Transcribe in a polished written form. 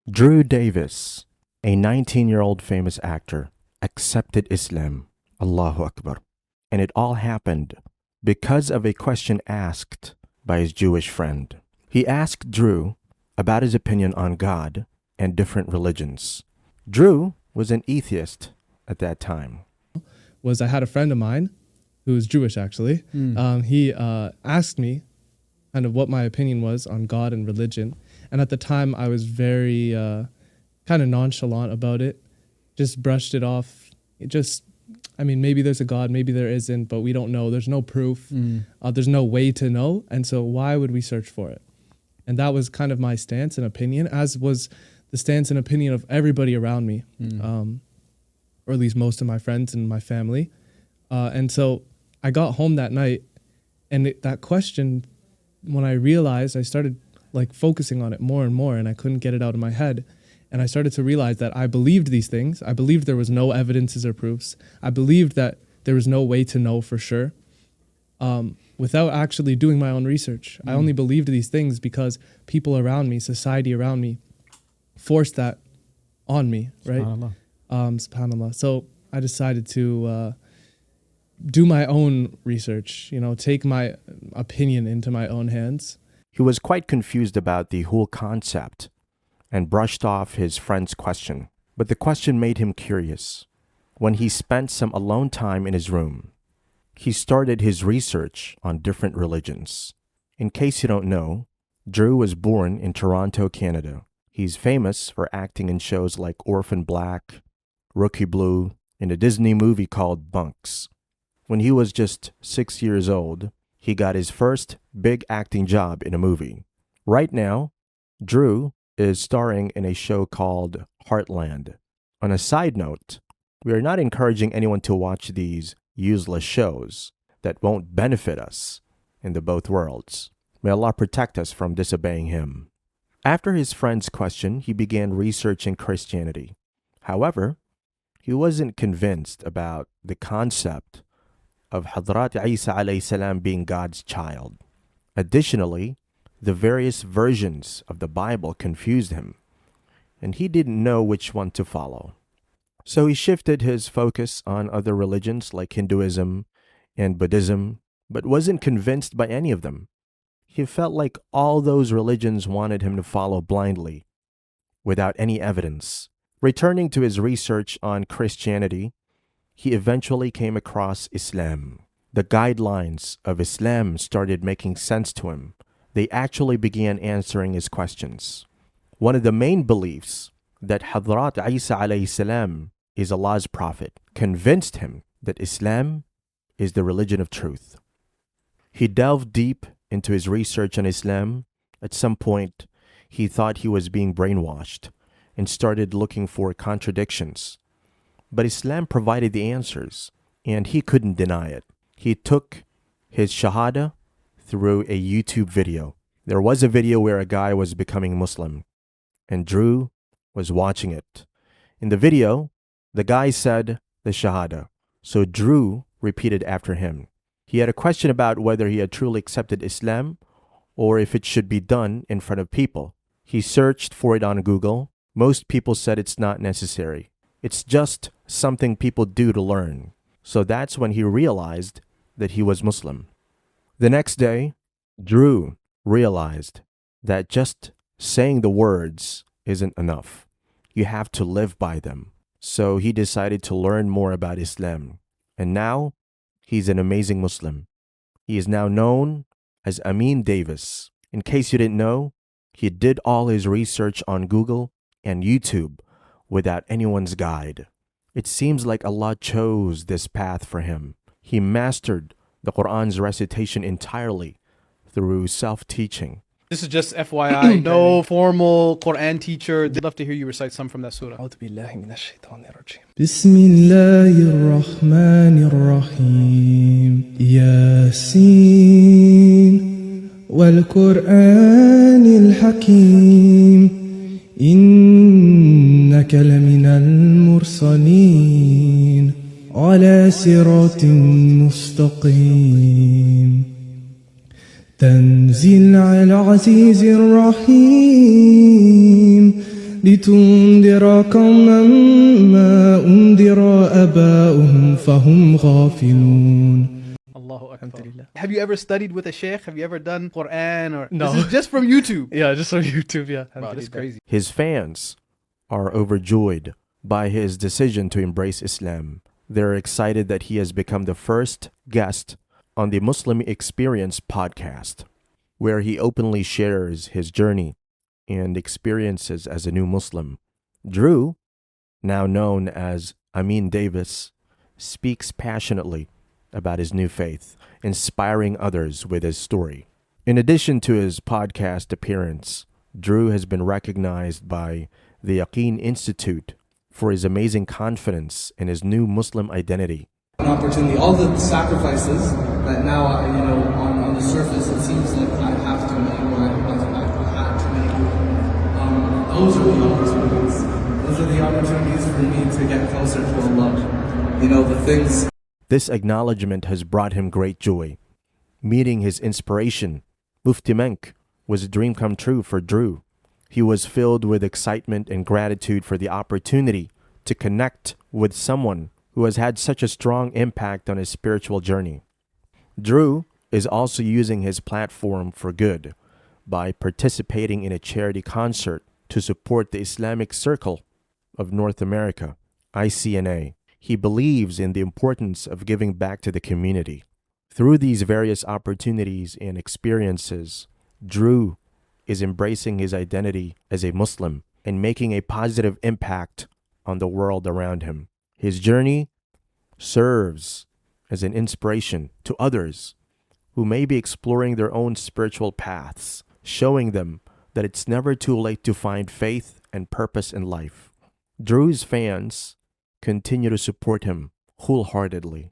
Drew Davis, a 19-year-old famous actor, accepted Islam. Allahu Akbar. And it all happened because of a question asked by his Jewish friend. He asked Drew about his opinion on God and different religions. Drew was an atheist at that time. I had a friend of mine who was Jewish, actually. He asked me kind of what my opinion was on God and religion. And at the time, I was very kind of nonchalant about it, just brushed it off. Maybe there's a God, maybe there isn't, but we don't know. There's no proof. There's no way to know. And so why would we search for it? And that was kind of my stance and opinion, as was the stance and opinion of everybody around me, or at least most of my friends and my family. And so I got home that night, and that question, when I realized, I started focusing on it more and more, and I couldn't get it out of my head. And I started to realize that I believed these things. I believed there was no evidences or proofs. I believed that there was no way to know for sure, without actually doing my own research. I only believed these things because people around me, society around me, forced that on me, right? SubhanAllah. SubhanAllah. So I decided to do my own research, take my opinion into my own hands. He was quite confused about the whole concept and brushed off his friend's question. But the question made him curious. When he spent some alone time in his room, he started his research on different religions. In case you don't know, Drew was born in Toronto, Canada. He's famous for acting in shows like Orphan Black, Rookie Blue, and a Disney movie called Bunks. When he was just 6 years old, he got his first big acting job in a movie. Right now, Drew is starring in a show called Heartland. On a side note, we are not encouraging anyone to watch these useless shows that won't benefit us in the both worlds. May Allah protect us from disobeying Him. After his friend's question, he began researching Christianity. However, he wasn't convinced about the concept of Hadrat Isa alayhi salam being God's child. Additionally, the various versions of the Bible confused him, and he didn't know which one to follow. So he shifted his focus on other religions like Hinduism and Buddhism, but wasn't convinced by any of them. He felt like all those religions wanted him to follow blindly, without any evidence. Returning to his research on Christianity, he eventually came across Islam. The guidelines of Islam started making sense to him. They actually began answering his questions. One of the main beliefs, that Hadrat Isa alayhi salam is Allah's prophet, convinced him that Islam is the religion of truth. He delved deep into his research on Islam. At some point, he thought he was being brainwashed and started looking for contradictions. But Islam provided the answers, and he couldn't deny it. He took his Shahada through a YouTube video. There was a video where a guy was becoming Muslim, and Drew was watching it. In the video, the guy said the Shahada, so Drew repeated after him. He had a question about whether he had truly accepted Islam or if it should be done in front of people. He searched for it on Google. Most people said it's not necessary. It's just something people do to learn. So that's when he realized that he was Muslim. The next day, Drew realized that just saying the words isn't enough. You have to live by them. So he decided to learn more about Islam. And now, he's an amazing Muslim. He is now known as Amin Davis. In case you didn't know, he did all his research on Google and YouTube without anyone's guide. It seems like Allah chose this path for him. He mastered the Quran's recitation entirely through self-teaching. This is just FYI, no formal Quran teacher. They'd love to hear you recite some from that surah. بسم الله الرحمن الرحيم ياسين والقرآن الحكيم إنك لمن المرسلين على صراط مستقيم تنزيل العزيز الرحيم لتنذر قوما ما أنذر آباؤهم فهم غافلون. Allahu Akbar. Have you ever studied with a sheikh? Have you ever done Quran? Or No. This is just from YouTube. Yeah, just on YouTube. Yeah, Wow, this is crazy. His fans are overjoyed by his decision to embrace Islam. They're excited that he has become the first guest on the Muslim Experience podcast, where he openly shares his journey and experiences as a new Muslim. Drew, now known as Amin Davis, speaks passionately about his new faith, inspiring others with his story. In addition to his podcast appearance, Drew has been recognized by the Yaqeen Institute for his amazing confidence in his new Muslim identity. An opportunity, all the sacrifices that now, on the surface, it seems like I have to make, or I've had to make. Those are the opportunities. Those are the opportunities for me to get closer to Allah. The things. This acknowledgement has brought him great joy. Meeting his inspiration, Mufti Menk, was a dream come true for Drew. He was filled with excitement and gratitude for the opportunity to connect with someone who has had such a strong impact on his spiritual journey. Drew is also using his platform for good by participating in a charity concert to support the Islamic Circle of North America, ICNA. He believes in the importance of giving back to the community. Through these various opportunities and experiences, Drew is embracing his identity as a Muslim and making a positive impact on the world around him. His journey serves as an inspiration to others who may be exploring their own spiritual paths, showing them that it's never too late to find faith and purpose in life. Drew's fans continue to support him wholeheartedly.